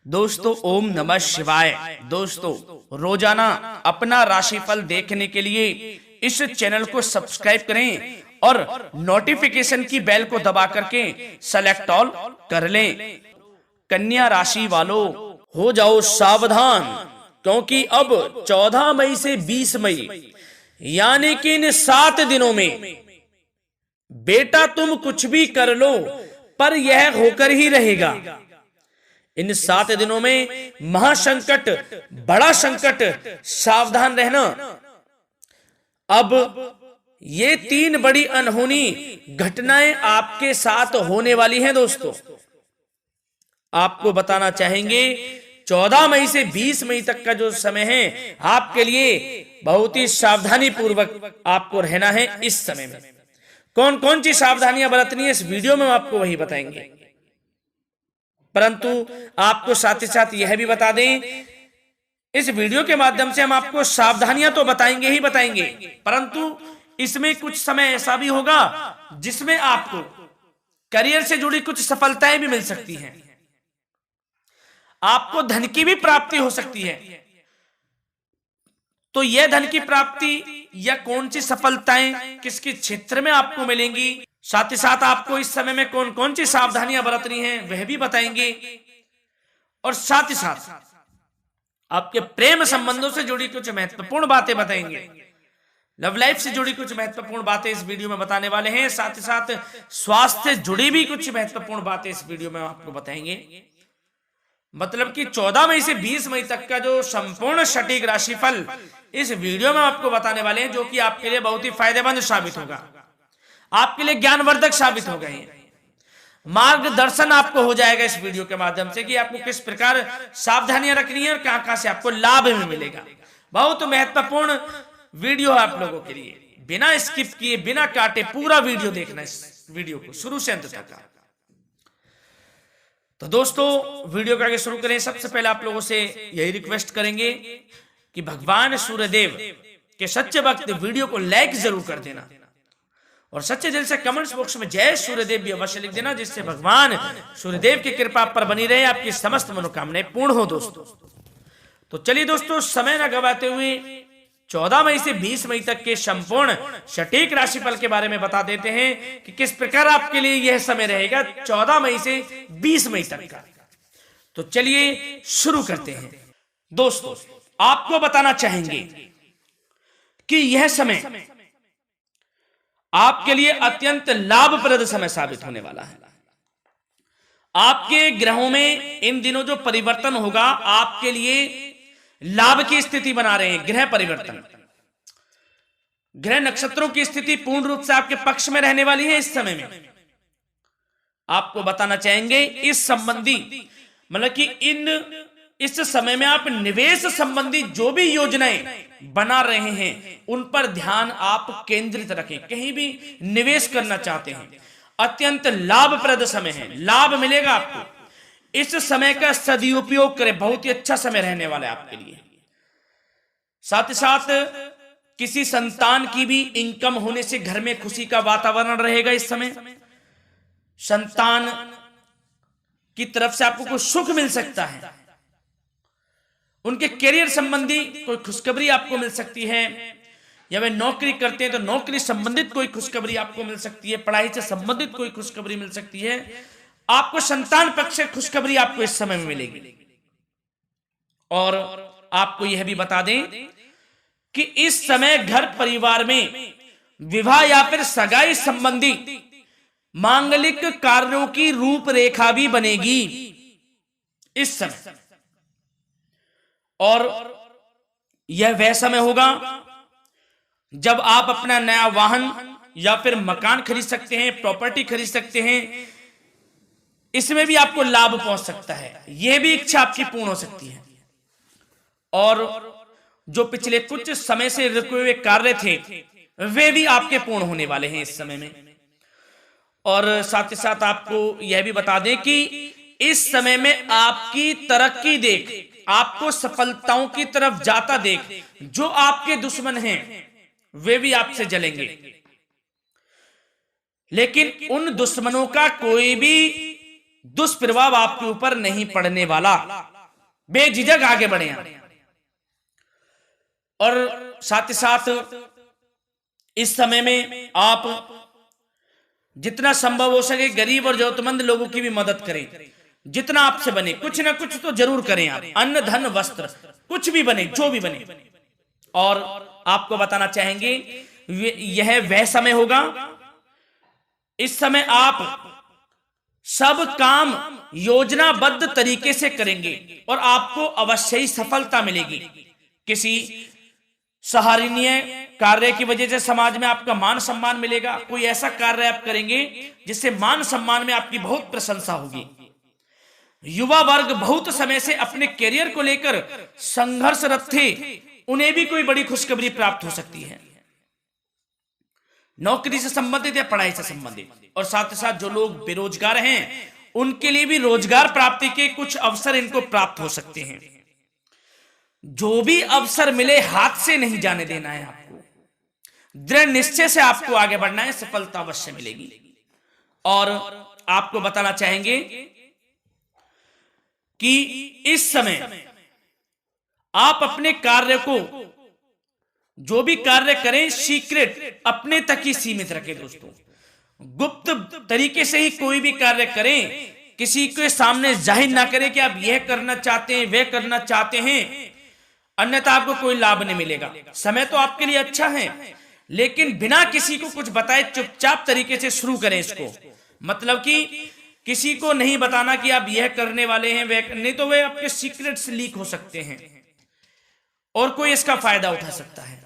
दोस्तों ओम नमः शिवाय। दोस्तों रोजाना अपना राशिफल देखने के लिए इस चैनल को सब्सक्राइब करें और नोटिफिकेशन की बेल को दबा करके सेलेक्ट ऑल कर लें। कन्या राशि वालों हो जाओ सावधान, क्योंकि अब 14 मई से 20 मई यानी कि इन 7 दिनों में बेटा तुम कुछ भी कर लो पर यह होकर ही रहेगा। इन 7 दिनों में महासंकट, बड़ा संकट, सावधान रहना। अब ये 3 बड़ी अनहोनी घटनाएं आपके साथ होने वाली हैं। दोस्तों आपको बताना चाहेंगे 14 मई से 20 मई तक का जो समय है आपके लिए बहुत ही सावधानी पूर्वक आपको रहना है। इस समय में कौन कौन सी सावधानियां बरतनी है इस वीडियो में आपको वही बताएंगे, परंतु आपको साथ ही साथ यह भी बता दें इस वीडियो के माध्यम से हम आपको सावधानियां तो बताएंगे ही बताएंगे, परंतु इसमें कुछ समय ऐसा भी होगा जिसमें आपको करियर से जुड़ी कुछ सफलताएं भी मिल सकती हैं, आपको धन की भी प्राप्ति हो सकती है। तो यह धन की प्राप्ति या कौन सी सफलताएं किसके क्षेत्र में आपको मिलेंगी, साथ ही साथ आपको इस समय में कौन कौन सी सावधानियां बरतनी हैं वह भी बताएंगे, और साथ ही साथ आपके प्रेम संबंधों से जुड़ी कुछ महत्वपूर्ण बातें बताएंगे, लव लाइफ से जुड़ी कुछ महत्वपूर्ण बातें इस वीडियो में बताने वाले हैं। साथ ही साथ स्वास्थ्य से जुड़ी भी कुछ महत्वपूर्ण बातें इस वीडियो में आपको बताएंगे। मतलब कि 14 मई से 20 मई तक का जो संपूर्ण सटीक राशिफल इस वीडियो में आपको बताने वाले हैं, जो कि आपके लिए बहुत ही फायदेमंद साबित होगा, आपके लिए ज्ञानवर्धक साबित हो गए। मार्गदर्शन आपको हो जाएगा इस वीडियो के माध्यम से कि आपको किस प्रकार सावधानियां रखनी है और कहां कहां से आपको लाभ भी मिलेगा। बहुत महत्वपूर्ण वीडियो है आप लोगों के लिए, बिना स्किप किए बिना काटे पूरा वीडियो देखना, इस वीडियो को शुरू से अंत तक। तो दोस्तों वीडियो को आगे शुरू करें, सबसे पहले आप लोगों से यही रिक्वेस्ट करेंगे कि भगवान सूर्यदेव के सच्चे भक्त वीडियो को लाइक जरूर कर देना और सच्चे दिल से कमेंट्स बॉक्स में जय सूर्यदेव भी अवश्य लिख देना, जिससे भगवान सूर्यदेव की कृपा पर बनी रहे, आपकी समस्त मनोकामनाएं पूर्ण हो। दोस्तों तो चलिए दोस्तों समय न गवाते हुए 14 मई से 20 मई तक के संपूर्ण सटीक राशिफल के बारे में बता देते हैं कि किस प्रकार आपके लिए यह समय रहेगा 14 मई से 20 मई तक का। तो चलिए शुरू करते हैं। दोस्तों आपको बताना चाहेंगे कि यह समय आपके लिए अत्यंत लाभप्रद समय साबित होने वाला है। आपके ग्रहों में इन दिनों जो परिवर्तन होगा आपके लिए लाभ की स्थिति बना रहे हैं। ग्रह परिवर्तन, ग्रह नक्षत्रों की स्थिति पूर्ण रूप से आपके पक्ष में रहने वाली है। इस समय में आपको बताना चाहेंगे इस संबंधी मतलब कि इस समय में आप निवेश संबंधी जो भी योजनाएं बना रहे हैं उन पर ध्यान आप केंद्रित रखें। कहीं भी निवेश करना चाहते हैं अत्यंत लाभप्रद समय है, लाभ मिलेगा आपको। इस समय का सदुपयोग करें, बहुत ही अच्छा समय रहने वाला है आपके लिए। साथ ही साथ किसी संतान की भी इनकम होने से घर में खुशी का वातावरण रहेगा। इस समय संतान की तरफ से आपको कुछ सुख मिल सकता है, उनके करियर संबंधी कोई खुशखबरी आपको मिल सकती है, या वे नौकरी करते हैं तो नौकरी संबंधित कोई खुशखबरी आपको मिल सकती है, पढ़ाई से संबंधित कोई खुशखबरी मिल सकती है, आपको संतान पक्ष से खुशखबरी आपको इस समय में मिलेगी। और आपको यह भी बता दें कि इस समय घर परिवार में विवाह या फिर सगाई संबंधी मांगलिक कार्यों की रूपरेखा भी बनेगी इस समय। और यह वह समय होगा जब आप अपना नया वाहन या फिर मकान खरीद सकते हैं, प्रॉपर्टी खरीद सकते हैं। इसमें भी आपको लाभ पहुंच सकता है, यह भी इच्छा आपकी पूर्ण हो सकती है। और जो पिछले कुछ समय से रुके हुए कार्य थे वे भी आपके पूर्ण होने वाले हैं इस समय में। और साथ ही साथ आपको यह भी बता दें कि इस समय में आपकी तरक्की देख, आपको सफलताओं की तरफ जाता देख जो आपके दुश्मन हैं वे भी आपसे जलेंगे, लेकिन उन दुश्मनों का कोई भी दुष्प्रभाव आपके ऊपर नहीं पड़ने वाला। बेझिझक आगे बढ़े आप। और साथ ही साथ इस समय में आप जितना संभव हो सके गरीब और जरूरतमंद लोगों की भी मदद करें। जितना आपसे बने कुछ ना कुछ तो जरूर करें आप, अन्न धन वस्त्र कुछ भी बने, जो भी बने। और आपको बताना चाहेंगे यह वह समय होगा, इस समय आप सब काम योजनाबद्ध तरीके से करेंगे और आपको अवश्य ही सफलता मिलेगी। किसी सराहनीय कार्य की वजह से समाज में आपका मान सम्मान मिलेगा। कोई ऐसा कार्य आप करेंगे जिससे मान सम्मान में आपकी बहुत प्रशंसा होगी। युवा वर्ग बहुत समय से अपने करियर को लेकर संघर्षरत थे, उन्हें भी कोई बड़ी खुशखबरी प्राप्त हो सकती है, नौकरी से संबंधित या पढ़ाई से संबंधित। और साथ ही साथ जो लोग बेरोजगार हैं उनके लिए भी रोजगार प्राप्ति के कुछ अवसर इनको प्राप्त हो सकते हैं। जो भी अवसर मिले हाथ से नहीं जाने देना है आपको, दृढ़ निश्चय से आपको आगे बढ़ना है, सफलता अवश्य मिलेगी। और आपको बताना चाहेंगे कि इस समय आप अपने कार्य को, जो भी कार्य करें, सीक्रेट अपने तक ही सीमित रखें दोस्तों। गुप्त तरीके से ही कोई भी कार्य करें, किसी के सामने जाहिर ना करें कि आप यह करना चाहते हैं, वह करना चाहते हैं, अन्यथा आपको कोई लाभ नहीं मिलेगा। समय तो आपके लिए अच्छा है, लेकिन बिना किसी को कुछ बताए चुपचाप तरीके से शुरू करें इसको। मतलब कि किसी को नहीं बताना कि आप यह करने वाले हैं, वह नहीं, तो वे आपके सीक्रेट्स लीक हो सकते हैं और कोई इसका फायदा उठा सकता है।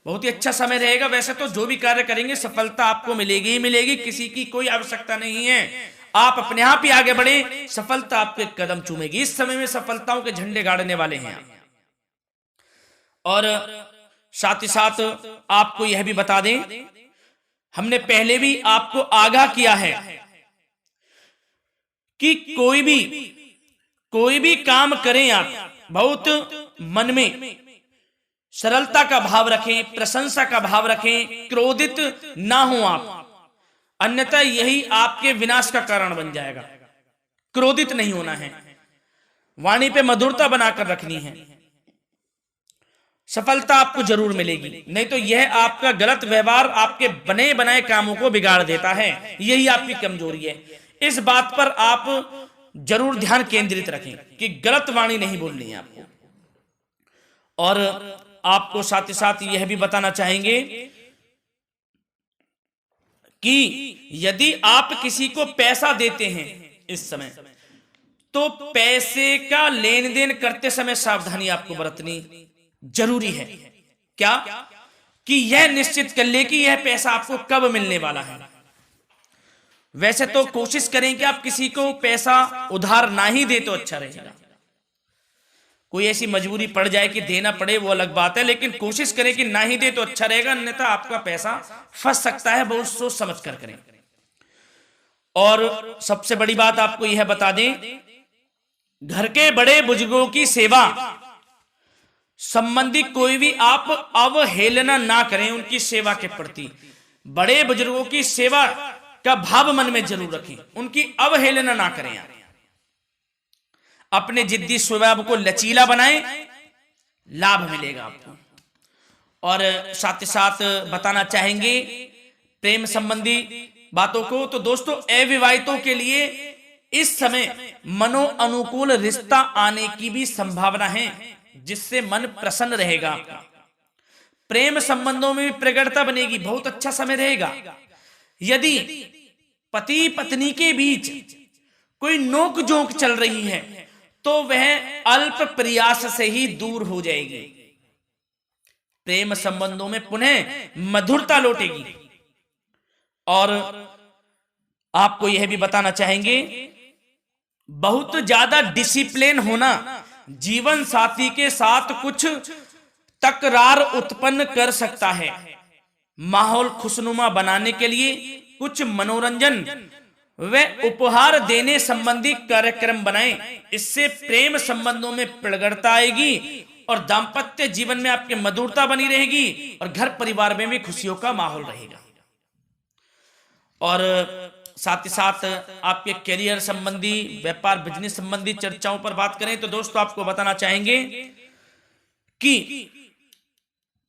बहुत ही अच्छा समय रहेगा। वैसे तो जो भी कार्य करेंगे सफलता आपको मिलेगी ही मिलेगी, किसी की कोई आवश्यकता नहीं है। आप अपने आप ही आगे बढ़े, सफलता आपके कदम चूमेगी। इस समय में सफलताओं के झंडे गाड़ने वाले हैं आप। और साथ ही साथ आपको यह भी बता दें, हमने पहले भी आपको आगाह किया है कि कोई भी काम करें आप बहुत मन में सरलता का भाव रखें, प्रशंसा का भाव रखें, क्रोधित ना हो आप, अन्यथा यही आपके विनाश का कारण बन जाएगा। क्रोधित नहीं होना है, वाणी पे मधुरता बनाकर रखनी है, सफलता आपको जरूर मिलेगी। नहीं तो यह आपका गलत व्यवहार आपके बने बनाए कामों को बिगाड़ देता है, यही आपकी कमजोरी है। इस बात पर आप जरूर ध्यान केंद्रित रखें कि गलत वाणी नहीं बोलनी है आपको। और आपको साथ ही साथ यह भी बताना चाहेंगे कि यदि आप किसी को पैसा देते हैं इस समय, तो पैसे का लेन देन करते समय सावधानी आपको बरतनी जरूरी है। क्या कि यह निश्चित कर ले कि यह पैसा आपको कब मिलने वाला है। वैसे तो कोशिश करें कि आप किसी को पैसा उधार ना ही दे तो अच्छा रहेगा। कोई ऐसी मजबूरी पड़ जाए कि देना पड़े वो अलग बात है, लेकिन कोशिश करें कि ना ही दे तो अच्छा रहेगा, अन्यथा आपका पैसा फंस सकता है। बहुत सोच समझ कर करें। और सबसे बड़ी बात आपको यह बता दें, घर के बड़े बुजुर्गों की सेवा संबंधी कोई भी आप अवहेलना ना करें उनकी सेवा के प्रति। बड़े बुजुर्गों की सेवा का भाव मन में जरूर रखें, उनकी अवहेलना ना करें आप। अपने जिद्दी स्वभाव को लचीला बनाएं, लाभ मिलेगा आपको। और साथ ही साथ बताना चाहेंगे प्रेम संबंधी बातों को, तो दोस्तों अविवाहितों के लिए इस समय मनो अनुकूल रिश्ता आने की भी संभावना है, जिससे मन प्रसन्न रहेगा आपका। प्रेम संबंधों में भी प्रगाढ़ता बनेगी, बहुत अच्छा समय रहेगा। यदि पति पत्नी के बीच कोई नोक झोंक चल रही है तो वह अल्प प्रयास से ही दूर हो जाएगी। प्रेम संबंधों में पुनः मधुरता लौटेगी। और आपको यह भी बताना चाहेंगे, बहुत ज्यादा डिसिप्लिन होना जीवन साथी के साथ कुछ तकरार उत्पन्न कर सकता है। माहौल खुशनुमा बनाने के लिए कुछ मनोरंजन व उपहार देने संबंधी कार्यक्रम बनाएं। इससे प्रेम संबंधों में प्रगाढ़ता आएगी और दाम्पत्य जीवन में आपकी मधुरता बनी रहेगी और घर परिवार में भी खुशियों का माहौल रहेगा। और साथ ही साथ आपके करियर संबंधी, व्यापार बिजनेस संबंधी चर्चाओं पर बात करें तो दोस्तों आपको बताना चाहेंगे कि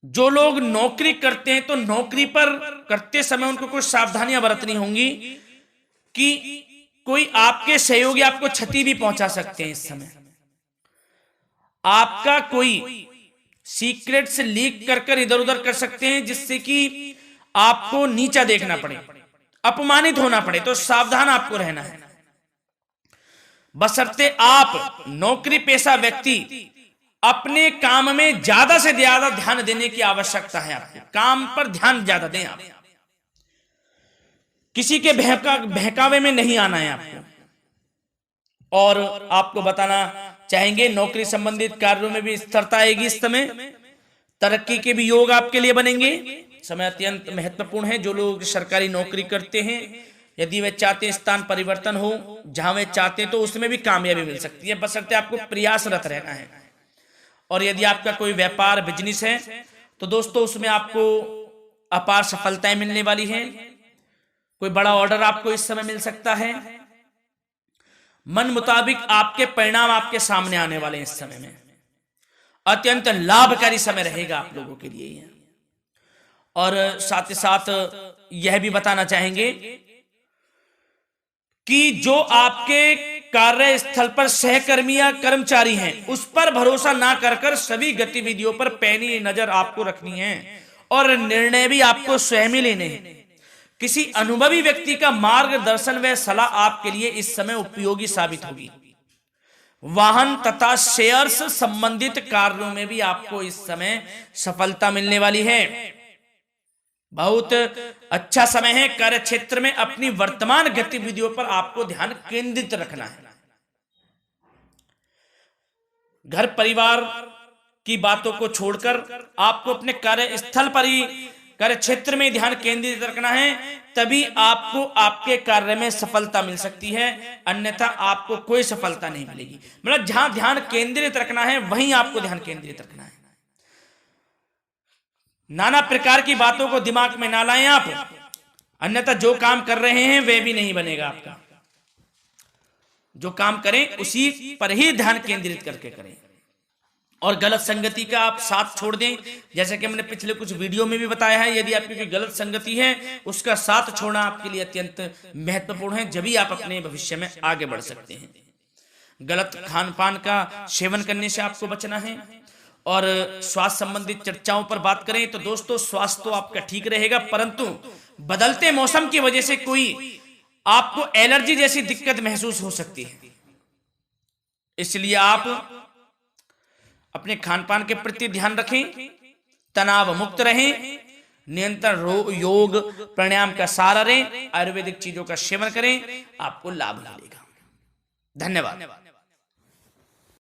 जो लोग नौकरी करते हैं तो नौकरी पर करते समय उनको कुछ सावधानियां बरतनी होंगी कि कोई आपके सहयोगी आपको क्षति भी पहुंचा सकते हैं। इस समय आपका कोई सीक्रेट्स लीक कर इधर उधर कर सकते हैं, जिससे कि आपको नीचा देखना पड़े, अपमानित होना पड़े। तो सावधान आपको रहना है। बशर्ते आप नौकरी पेशा व्यक्ति अपने काम में ज्यादा से ज्यादा ध्यान देने की आवश्यकता है। आपको काम पर ध्यान ज्यादा दें। आप किसी के बहकावे में नहीं आना है आपको। और आपको बताना चाहेंगे नौकरी संबंधित कार्यों में भी स्थिरता आएगी। इस समय तरक्की के भी योग आपके लिए बनेंगे। समय अत्यंत महत्वपूर्ण है। जो लोग सरकारी नौकरी करते हैं, यदि वे चाहते हैं स्थान परिवर्तन हो, जहां वे चाहते हैं, तो उसमें भी कामयाबी मिल सकती है, बशर्ते आपको प्रयासरत रहना है। और यदि आपका कोई व्यापार बिजनेस है तो दोस्तों उसमें आपको अपार सफलताएं मिलने वाली हैं। कोई बड़ा ऑर्डर आपको इस समय मिल सकता है। मन मुताबिक आपके परिणाम आपके सामने आने वाले हैं। इस समय में अत्यंत लाभकारी समय रहेगा आप लोगों के लिए। और साथ ही साथ यह भी बताना चाहेंगे कि जो आपके कार्यस्थल पर सहकर्मी या कर्मचारी हैं, उस पर भरोसा ना कर सभी गतिविधियों पर पैनी नजर आपको रखनी है और निर्णय भी आपको स्वयं ही लेने हैं। किसी अनुभवी व्यक्ति का मार्गदर्शन व सलाह आपके लिए इस समय उपयोगी साबित होगी। वाहन तथा शेयर्स संबंधित कार्यों में भी आपको इस समय सफलता मिलने वाली है। बहुत अच्छा समय है। कार्य क्षेत्र में अपनी वर्तमान गतिविधियों पर आपको ध्यान केंद्रित रखना है। घर परिवार की बातों को छोड़कर आपको अपने कार्यस्थल पर ही, कार्य क्षेत्र में ध्यान केंद्रित रखना है, तभी आपको आपके कार्य में सफलता मिल सकती है, अन्यथा आपको कोई सफलता नहीं मिलेगी। मतलब जहां ध्यान केंद्रित रखना है वहीं आपको ध्यान केंद्रित रखना है। नाना प्रकार की बातों को दिमाग में ना लाएं आप, अन्यथा जो काम कर रहे हैं वे भी नहीं बनेगा आपका। जो काम करें उसी पर ही ध्यान केंद्रित करके करें और गलत संगति का आप साथ छोड़ दें। जैसे कि हमने पिछले कुछ वीडियो में भी बताया है, यदि आपकी कोई गलत संगति है उसका साथ छोड़ना आपके लिए अत्यंत महत्वपूर्ण है, जब ही आप अपने भविष्य में आगे बढ़ सकते हैं। गलत खान पान का सेवन करने से आपको बचना है। और स्वास्थ्य संबंधित चर्चाओं पर बात करें तो दोस्तों स्वास्थ्य तो आपका ठीक रहेगा, परंतु बदलते मौसम की वजह से कोई आपको एलर्जी जैसी दिक्कत महसूस हो सकती है। इसलिए आप अपने खान पान के प्रति ध्यान रखें, तनाव मुक्त रहें, निरंतर योग प्राणायाम का सहारा लें, आयुर्वेदिक चीजों का सेवन करें, आपको लाभ मिलेगा। धन्यवाद।